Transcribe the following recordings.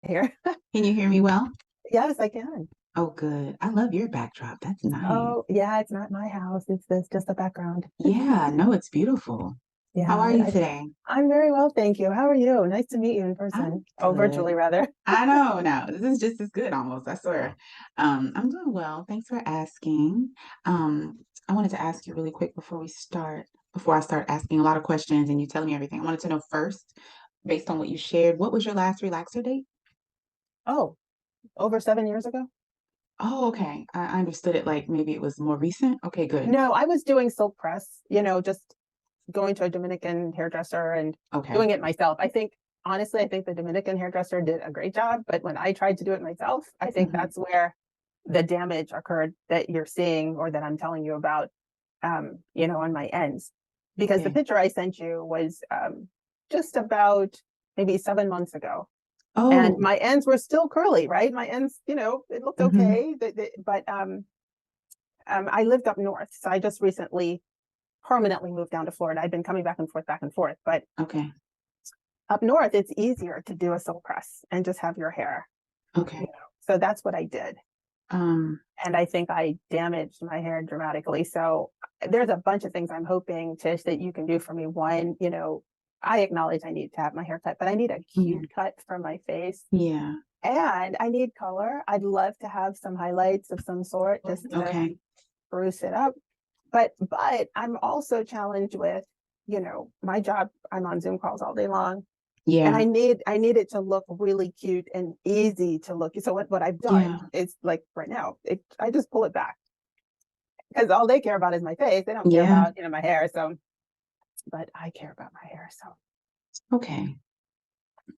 Here. Can you hear me well? Yes, I can. Oh, good. I love your backdrop. That's nice. Oh, yeah, it's not my house. It's this just the background. Yeah, no, it's beautiful. How Yeah, are you today? I'm very well, thank you. How are you? Nice to meet you in I'm person. Oh, good. virtually rather. I know now. This is just as good almost, I swear. I'm doing well. Thanks for asking. I wanted to ask you really quick before I start asking a lot of questions and you telling me everything. I wanted to know first, based on what you shared, what was your last relaxer date? Oh, over 7 years ago? Oh, okay. I understood it like maybe it was more recent. Okay, good. No, I was doing silk press, just going to a Dominican hairdresser and Okay. doing it myself. Honestly, I think the Dominican hairdresser did a great job, but when I tried to do it myself, I think Hmm. that's where the damage occurred that you're seeing or that I'm telling you about, on my ends. Because the Okay. picture I sent you was just about maybe 7 months ago. And Oh. my ends were still curly, right? My ends, it looked Hmm. okay. But I lived up north. So I just recently permanently moved down to Florida. I've been coming back and forth, back and forth. But Okay. up north, it's easier to do a silk press and just have your hair. Okay. So that's what I did. Um, And I think I damaged my hair dramatically. So there's a bunch of things I'm hoping, Tish, that you can do for me. One, I acknowledge I need to have my hair cut, but I need a yeah. cute cut for my face. Yeah. And I need color. I'd love to have some highlights of some sort just to Okay. spruce it up. But I'm also challenged with, my job, I'm on Zoom calls all day long. And Yeah. I need it to look really cute and easy to look. So what I've done Yeah. is like right now, I just pull it back because all they care about is my face. They don't care Yeah. about, my hair. So, but I care about my hair. So, Okay.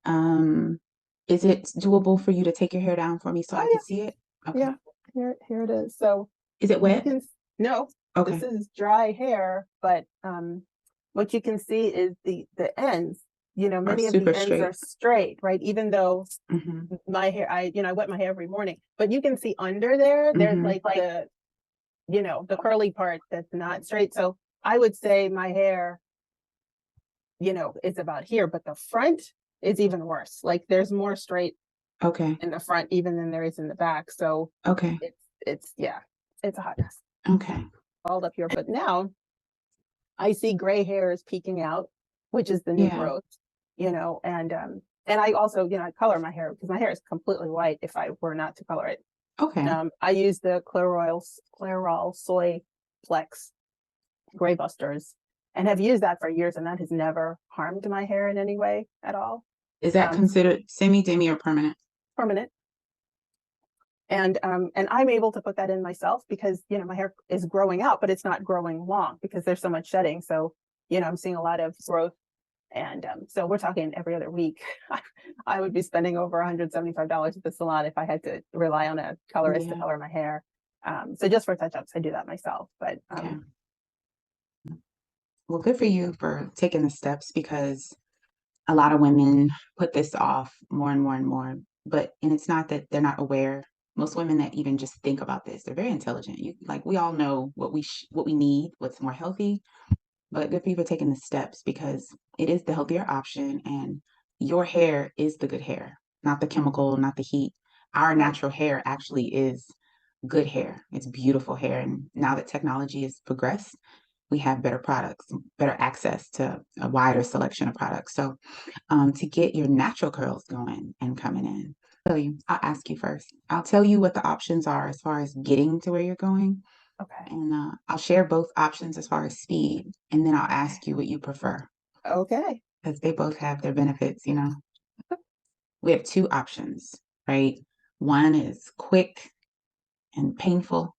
Um, is it doable for you to take your hair down for me so I oh can see it? yeah, Okay. yeah. Here it is. So Is it you wet? can no, this Okay. is dry hair, but what you can see is the ends. Or Many of the super ends are straight? straight, right? Even though Mm-hmm. my hair, I wet my hair every morning, but you can see under there's Mm-hmm. like the curly part that's not straight. So I would say my hair, is about here, but the front is even worse. Like there's more straight Okay. in the front even than there is in the back. So Okay. it's yeah, it's a hot mess Okay. all up here. But now I see gray hairs peeking out, which is the new Yeah. growth, and I also, I color my hair because my hair is completely white if I were not to color it. Okay. I use the Clairol Soy Plex Gray Busters and have used that for years, and that has never harmed my hair in any way at all. Is that Um, considered semi-demi or permanent? Permanent. And I'm able to put that in myself because my hair is growing out, but it's not growing long because there's so much shedding. So I'm seeing a lot of growth, and so we're talking every other week. I would be spending over $175 at the salon if I had to rely on a colorist to Yeah. color my hair. So just for touch ups, I do that myself. But Okay. Well, good for you for taking the steps because a lot of women put this off more and more and more. And it's not that they're not aware. Most women that even just think about this, they're very intelligent. We all know what we need, what's more healthy. But good for you for taking the steps because it is the healthier option, and your hair is the good hair, not the chemical, not the heat. Our right. natural hair actually is good hair. It's beautiful hair, and now that technology has progressed, we have better products, better access to a wider selection of products. So to get your natural curls going and coming in. I'll ask you first. I'll tell you what the options are as far as getting to where you're going, Okay. and I'll share both options as far as speed, and then I'll Okay. ask you what you prefer Okay. because they both have their benefits. We have two options, right? One is quick and painful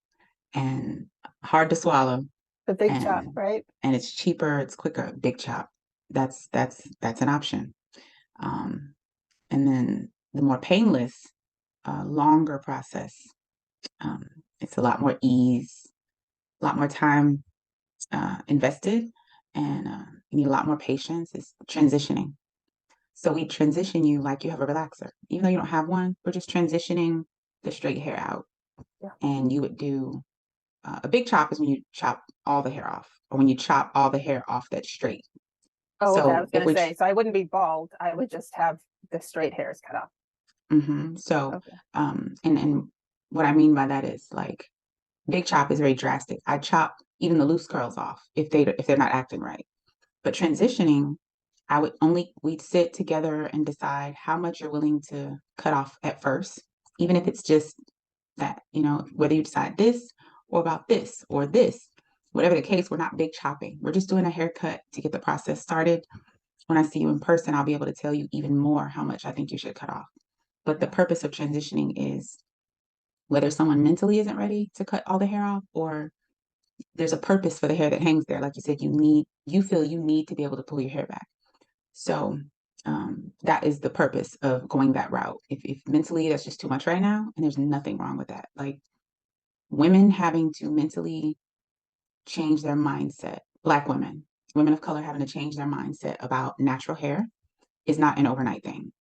and hard to swallow, The big chop, and right? it's cheaper, it's quicker, big chop. That's an option. Um, and then the more painless, longer process. Um, it's a lot more ease, a lot more time invested, and you need a lot more patience. It's transitioning. So we transition you like you have a relaxer. Even though you don't have one, we're just transitioning the straight hair out. Yeah. And you would do a big chop is when you chop all the hair off, or when you chop all the hair off that's straight. Oh, okay. I So was if gonna we say, so I wouldn't be bald. I would just have the straight hairs cut off. So, Okay. and what I mean by that is like big chop is very drastic. I chop even the loose curls off if they're not acting right. But transitioning, we'd sit together and decide how much you're willing to cut off at first, even if it's just that, whether you decide this or about this or this, whatever the case, we're not big chopping. We're just doing a haircut to get the process started. When I see you in person, I'll be able to tell you even more how much I think you should cut off. But the Yeah. purpose of transitioning is whether someone mentally isn't ready to cut all the hair off, or there's a purpose for the hair that hangs there. Like you said, you feel you need to be able to pull your hair back. So that is the purpose of going that route. If mentally that's just too much right now, and there's nothing wrong with that. Like women having to mentally change their mindset, Black women, women of color having to change their mindset about natural hair is not an overnight thing,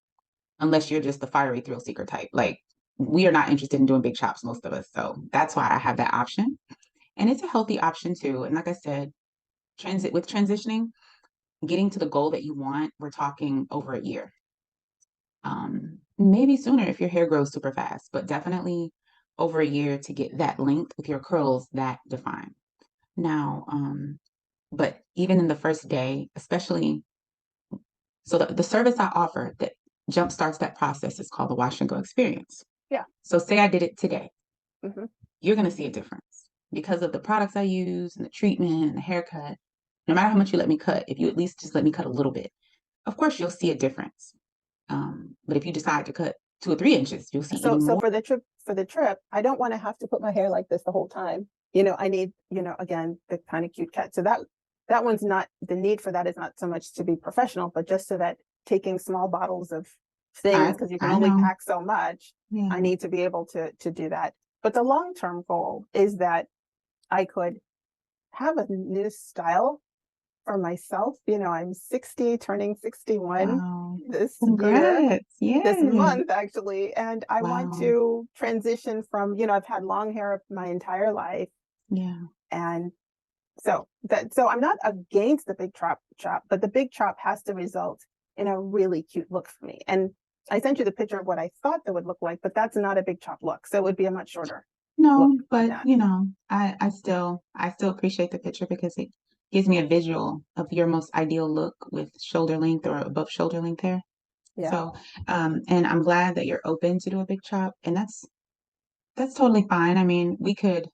unless you're just the fiery thrill seeker type. Like we are not interested in doing big chops, most of us. So that's why I have that option. And it's a healthy option too. And like I said, transitioning, getting to the goal that you want, we're talking over a year. Maybe sooner if your hair grows super fast, but definitely over a year to get that length with your curls that defined. Now, but even in the first day, especially, so the service I offer that jumpstarts that process is called the wash and go experience. Yeah. So say I did it today, Hmm. you're going to see a difference because of the products I use and the treatment and the haircut. No matter how much you let me cut, if you at least just let me cut a little bit, of course you'll see a difference. But if you decide to cut 2 or 3 inches, you'll see So even more. for the trip, I don't want to have to put my hair like this the whole time. I need, again, the kind of cute cut. So that one's not, the need for that is not so much to be professional, but just so that taking small bottles of things, because you can I only know. pack so much, I Yeah. need to be able to do that. But the long-term goal is that I could have a new style for myself. I'm 60, turning 61 Wow. this year, Congrats. this Yes. month actually, and I want Wow. to transition from, I've had long hair my entire life, Yeah. and so I'm not against the big chop, but the big chop has to result in a really cute look for me. And I sent you the picture of what I thought that would look like, but that's not a big chop look. So it would be a much shorter look No, than but that. I still appreciate the picture because it gives me a visual of your most ideal look with shoulder length or above shoulder length hair. Yeah. So, and I'm glad that you're open to do a big chop, and that's totally fine. I mean, we could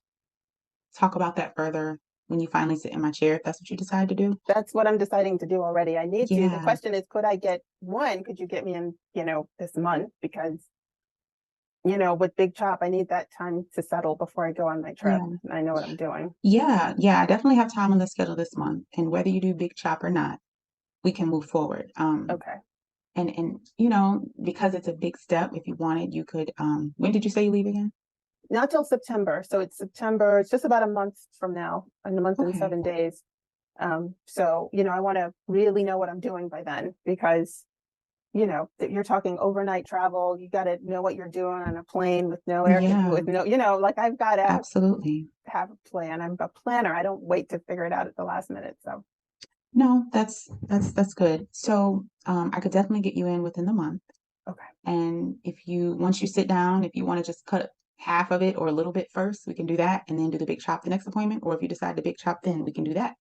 talk about that further when you finally sit in my chair if that's what you decide to do. That's what I'm deciding to do already. I need to. The Yeah, question is, could you get me in, this month? Because, with Big Chop, I need that time to settle before I go on my trip. yeah, I know what I'm doing. yeah. I definitely have time on the schedule this month, and whether you do big chop or not, we can move forward. Okay. And because it's a big step, if you wanted, you could. When did you say you leave again? Not till September. So it's September. It's just about a month from now, in a month and Okay. 7 days. So, I want to really know what I'm doing by then, because, you're talking overnight travel. You got to know what you're doing on a plane with no air, Yeah, with no, like I've got to absolutely. have a plan. I'm a planner. I don't wait to figure it out at the last minute. So, No, that's good. So, I could definitely get you in within the month. okay. And once you sit down, if you want to just cut half of it or a little bit first, we can do that and then do the big chop the next appointment. Or if you decide to big chop, then we can do that.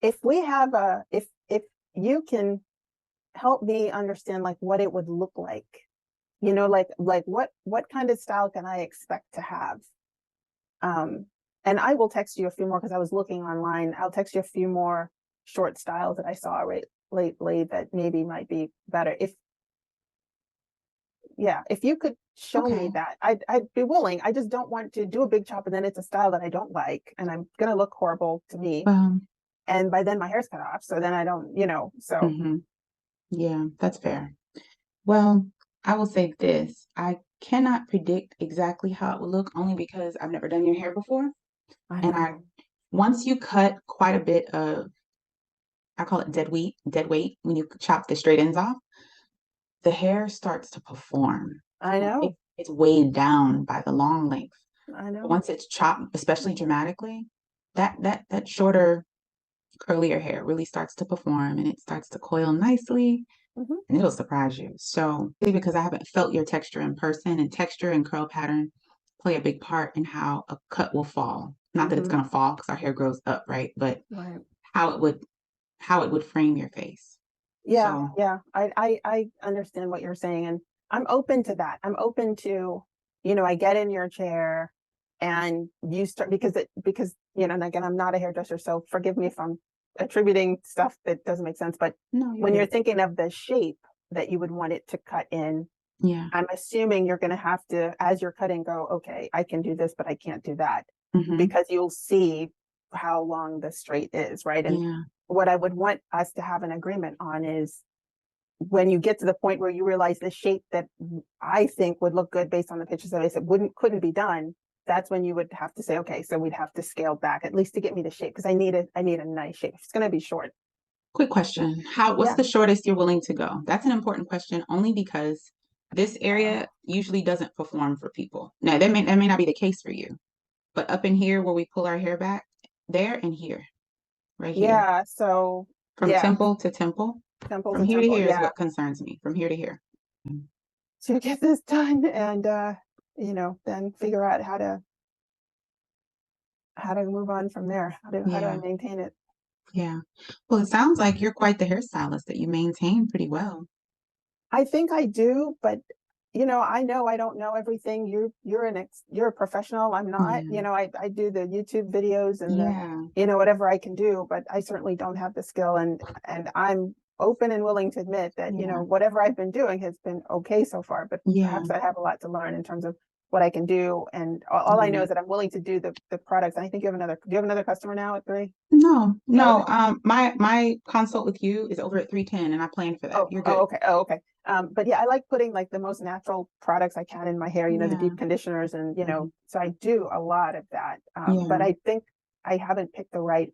If you can help me understand like what it would look like, like what kind of style can I expect to have? Um, and I will text you a few more because I was looking online. I'll text you a few more short styles that I saw lately that maybe might be better. If you could show me Okay. that, I'd be willing. I just don't want to do a big chop and then it's a style that I don't like and I'm gonna look horrible to me. Well, And by then my hair's cut off. So then I don't, so hmm yeah, that's fair. Well, I will say this. I cannot predict exactly how it will look only because I've never done your hair before. I And know. once you cut quite a bit of, I call it dead weight, when you chop the straight ends off, the hair starts to perform. I know. It's weighed down by the long length. I know. Once it's chopped, especially dramatically, that shorter, curlier hair really starts to perform and it starts to coil nicely. Mhm. and it'll surprise you. So, because I haven't felt your texture in person, and texture and curl pattern play a big part in how a cut will fall. Not that it's Mhm. gonna fall because our hair grows up, right? But Right. how it would how it would frame your face. Yeah, So, yeah. I understand what you're saying, and I'm open to that. I'm open to, I get in your chair and you start because, and again, I'm not a hairdresser, so forgive me if I'm attributing stuff that doesn't make sense. But no, you're when you're good. thinking of the shape that you would want it to cut in, Yeah. I'm assuming you're going to have to, as you're cutting, go, okay, I can do this, but I can't do that, Mhm. because you'll see how long the straight is, right? And Yeah. what I would want us to have an agreement on is when you get to the point where you realize the shape that I think would look good based on the pictures that I said couldn't be done, that's when you would have to say, okay, so we'd have to scale back at least to get me the shape, because I need a nice shape. It's going to be short. Quick question. What's Yeah. the shortest you're willing to go? That's an important question only because this Uh, area usually doesn't perform for people. Now, that may not be the case for you, but up in here where we pull our hair back, there and here, right here, yeah. So from yeah, temple to temple, temple from to here to temple. here is Yeah. what concerns me. From here to here. To get this done and then figure out how to move on from there. How do I Yeah, maintain it? yeah. Well, it sounds like you're quite the hairstylist that you maintain pretty well. I think I do, but I know I don't know everything. You're a professional. I'm not. Yeah, I do the YouTube videos and the yeah, whatever I can do, but I certainly don't have the skill, and I'm open and willing to admit that yeah, whatever I've been doing has been okay so far, but yeah, perhaps I have a lot to learn in terms of what I can do, and all I know yeah. is that I'm willing to do the products. I think do you have another customer now at 3? No, Oh, no. okay. My consult with you is over at 310, and I planned for that. Oh, You're oh, good. okay. Oh, okay. But yeah, I like putting like the most natural products I can in my hair, the Yeah, deep conditioners, and mhm, so I do a lot of that. But yeah, I think I haven't picked the right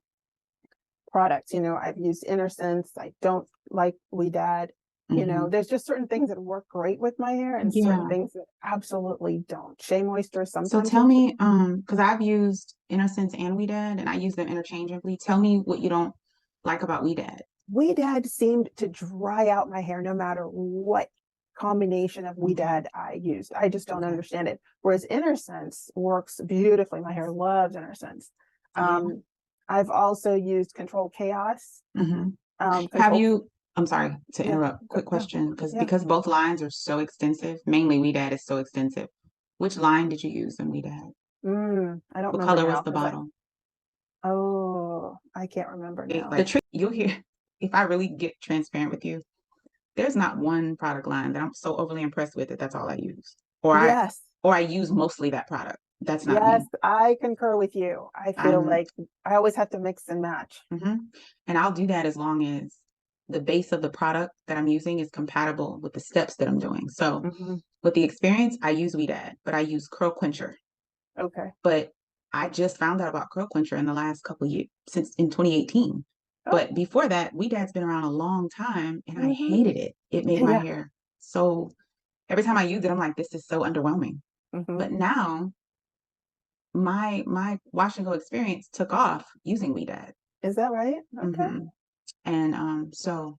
products. I've used Innersense. I don't like We Dad. mhm, There's just certain things that work great with my hair and certain yeah. things that absolutely don't. Shea Moisture So sometimes tell works. me, because I've used Innocence and Weedad, and I use them interchangeably. Tell me what you don't like about Weedad. We Dad seemed to dry out my hair no matter what combination of We Okay, Dad I used. I just don't okay, understand it. Whereas Innersense works beautifully. My hair loves Innersense. yeah. Um, I've also used Control Chaos. Hmm. Have Control, you? I'm sorry to yeah, interrupt. go, Quick no, question, yeah. because both lines are so extensive. Mainly Weedad is so extensive. Which line did you use in Weedad? I don't What remember color now was the because bottle? I can't remember now. The trick you'll hear if I really get transparent with you, there's not one product line that I'm so overly impressed with that that's all I use. Or I Yes, or I use mostly that product. That's not yes, me. I concur with you. I feel I'm like I always have to mix and match. mhm. And I'll do that as long as the base of the product that I'm using is compatible with the steps that I'm doing. So Hmm. with the experience, I use Weed Ad, but I use Curl Quencher. Okay. But I just found out about Curl Quencher in the last couple of years, since in 2018. Oh. But before that, Weed Ad's been around a long time and I Hmm. hated it. It made my Yeah. hair so every time I use it, I'm like, this is so underwhelming. Hmm. But now my wash and go experience took off using Weed Ad. Is that right? Okay. Hmm. And so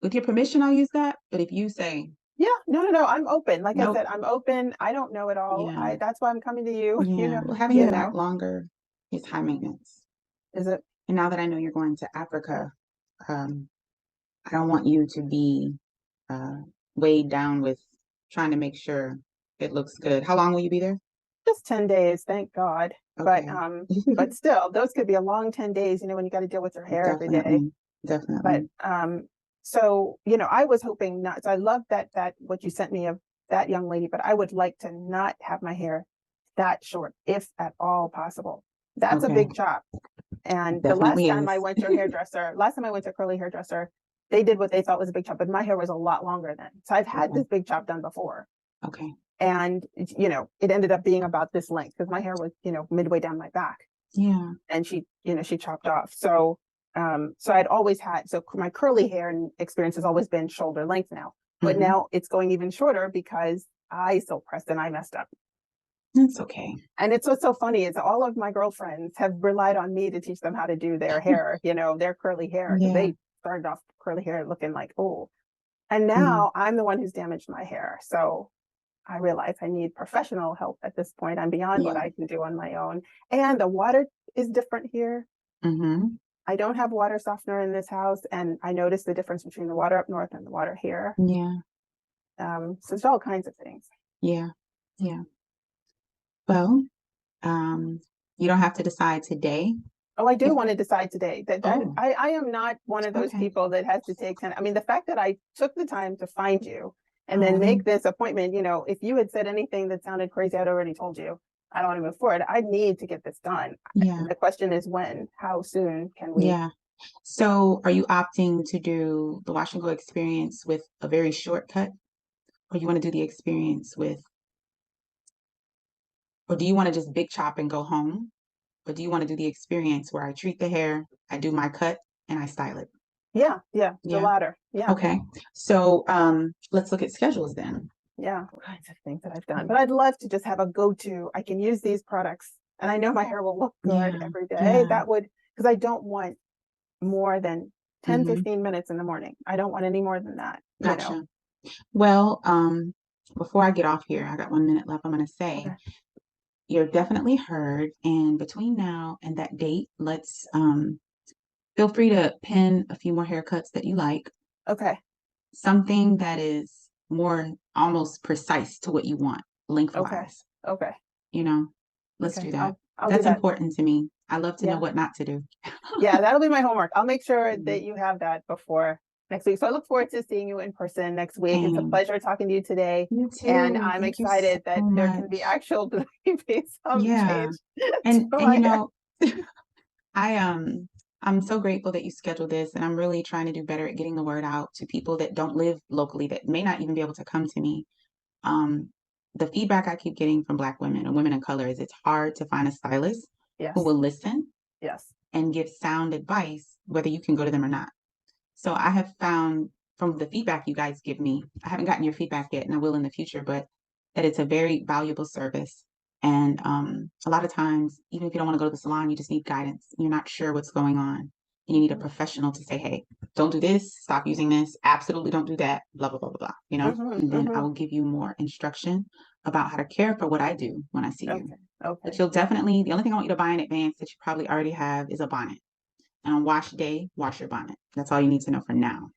with your permission, I'll use that. But if you say, Yeah. No, no, no. I'm open. Like I nope, said, I'm open. I don't know it all. yeah, That's why I'm coming to you. yeah, well, having You it out know, longer is high maintenance. is it? And now that I know you're going to Africa, um, I don't want you to be uh, weighed down with trying to make sure it looks good. How long will you be there? Just 10 days, thank God. But Okay. still, those could be a long 10 days, when you got to deal with your hair every day. Definitely, But definitely. so, I was hoping not. So I love that what you sent me of that young lady, but I would like to not have my hair that short, if at all possible. That's a Okay. big chop. And the Definitely is. last time I went to a curly hairdresser, they did what they thought was a big chop, but my hair was a lot longer then. So I've had Okay. this big chop done before. Okay. And, it ended up being about this length because my hair was, midway down my back, Yeah. and she chopped off. So I'd always had, so my curly hair experience has always been shoulder length now, but Hmm. now it's going even shorter because I so pressed and I messed up. That's okay. And it's what's so funny is all of my girlfriends have relied on me to teach them how to do their hair, their curly hair, because Yeah. they started off curly hair looking like, oh. And Mhm. now I'm the one who's damaged my hair. So I realize I need professional help at this point. I'm beyond what Yeah. I can do on my own. And the water is different here. Mhm. I don't have water softener in this house, and I noticed the difference between the water up north and the water here. Yeah. So there's all kinds of things. Yeah. Yeah. Well, um, you don't have to decide today. Oh, I do If want to decide today that Oh, I am not one of those okay. people that has to take 10. I mean, the fact that I took the time to find you and then Oh, make this appointment, if you had said anything that sounded crazy, I'd already told you I don't want to move forward. I need to get this done. yeah. The question is when, how soon can we? Yeah. So, are you opting to do the wash and go experience with a very short cut, or you want to do the experience with, or do you want to just big chop and go home, or do you want to do the experience where I treat the hair, I do my cut, and I style it? Yeah, yeah, the Yeah. latter. Yeah, Okay. So, let's look at schedules then. yeah, all kinds of things that I've done. But I'd love to just have a go-to. I can use these products and I know my hair will look good Yeah. every day. Yeah. That would, because I don't want more than 10, Mm-hmm. 15 minutes in the morning. I don't want any more than that. Gotcha. Well, before I get off here, I got 1 minute left. I'm going to say Okay. you're definitely heard. And between now and that date, let's feel free to pin a few more haircuts that you like, Okay. something that is more almost precise to what you want Okay. lengthwise. Okay. You know, let's Okay. do that. I'll do That's that. important to me. I love to know Yeah. what not to do. Yeah. That'll be my homework. I'll make sure that Mhm. you have that before next week. So I look forward to seeing you in person next week. It's a Same. pleasure talking to you today. You And too. I'm Thank you so excited that there can be much. actual some Yeah. change to And my hair. I I'm so grateful that you scheduled this, and I'm really trying to do better at getting the word out to people that don't live locally that may not even be able to come to me. Um, the feedback I keep getting from Black women and women of color is it's hard to find a stylist who Yes. will listen Yes. and give sound advice, whether you can go to them or not. So I have found from the feedback you guys give me, I haven't gotten your feedback yet, and I will in the future, but that it's a very valuable service. And a lot of times, even if you don't want to go to the salon, you just need guidance. You're not sure what's going on. And you need a Hmm. professional to say, hey, don't do this, stop using this, absolutely don't do that, blah, blah, blah, blah, blah. Hmm. And then I Hmm. will give you more instruction about how to care for what I do when I see you. Okay. But Okay. you'll definitely, the only thing I want you to buy in advance that you probably already have is a bonnet. And on wash day, wash your bonnet. That's all you need to know for now.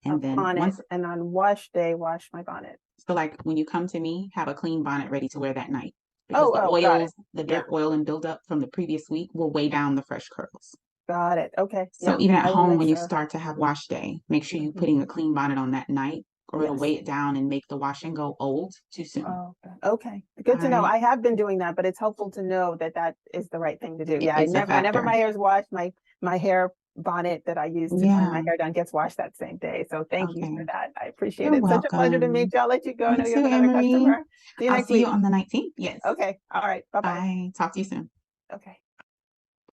A And then bonnet, once, and on wash day, wash my bonnet. so like when you come to me, have a clean bonnet ready to wear that night because Oh, the oh, got it. oils, the Yeah. dirt oil and buildup from the previous week will weigh down the fresh curls. Got it. Okay. So Yeah. even at I will home, make when you sure. start to have wash day, make sure you're Hmm. putting a clean bonnet on that night or it'll Yes. weigh it down and make the wash and go old too soon. Oh, okay. Okay. All Good to know. right. I have been doing that, but it's helpful to know that that is the right thing to do. Yeah. I It's a never, whenever factor. my hair is washed, my hair bonnet that I use to tie my Yeah. hair down gets washed that same day. So thank you for Okay. that. I appreciate You're it. Such a pleasure to meet welcome. you. I'll let you go. I You know you have too, another Emery. customer. See you I'll next see you week. on the 19th. Yes. Okay. All right. Bye bye. Bye. Talk to you soon. Okay.